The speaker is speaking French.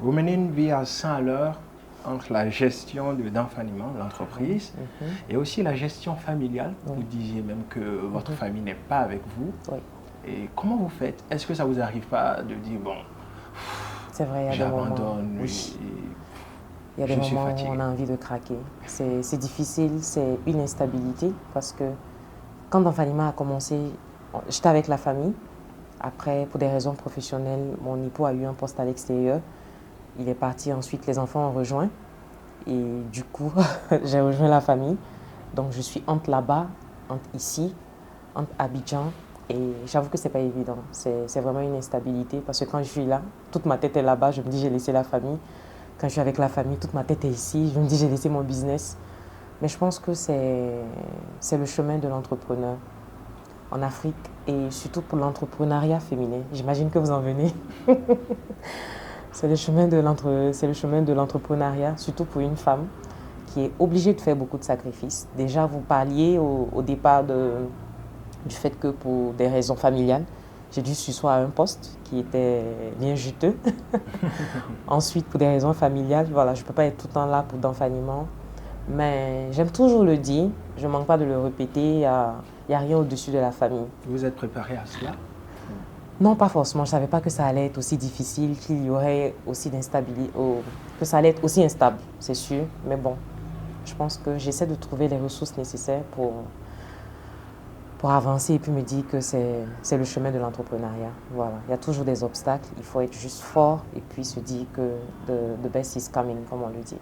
Vous menez une vie à 100 à l'heure entre la gestion d'Enfaniment, l'entreprise, et aussi la gestion familiale. Vous disiez même que votre famille n'est pas avec vous. Oui. Et comment vous faites? Est-ce que ça vous arrive pas de dire, bon, c'est vrai, il y a des moments. j'abandonne, Oui. Il y a je des suis moments où fatigué? on a envie de craquer. C'est difficile, c'est une instabilité parce que quand Enfaniment a commencé, j'étais avec la famille. Après, pour des raisons professionnelles, mon époux a eu un poste à l'extérieur. Il est parti ensuite, les enfants ont rejoint. Et du coup, j'ai rejoint la famille. Donc, je suis entre là-bas, entre ici, entre Abidjan. Et j'avoue que ce n'est pas évident. C'est vraiment une instabilité parce que quand je suis là, toute ma tête est là-bas. Je me dis, j'ai laissé la famille. Quand je suis avec la famille, toute ma tête est ici. Je me dis, j'ai laissé mon business. Mais je pense que c'est le chemin de l'entrepreneur en Afrique et surtout pour l'entrepreneuriat féminin. J'imagine que vous en venez. C'est le chemin de l'entrepreneuriat, surtout pour une femme qui est obligée de faire beaucoup de sacrifices. Déjà, vous parliez au départ du fait que pour des raisons familiales, j'ai dû sursoir à un poste qui était bien juteux. Ensuite, pour des raisons familiales, voilà, je ne peux pas être tout le temps là pour d'enfaniment. Mais j'aime toujours le dire, je ne manque pas de le répéter, il n'y a rien au-dessus de la famille. Vous êtes préparé à cela? Non, pas forcément. Je ne savais pas que ça allait être aussi difficile, qu'il y aurait aussi d'instabilité, que ça allait être aussi instable, c'est sûr. Mais bon, je pense que j'essaie de trouver les ressources nécessaires pour avancer et puis me dire que c'est le chemin de l'entrepreneuriat. Voilà. Il y a toujours des obstacles, il faut être juste fort et puis se dire que the best is coming, comme on le dit.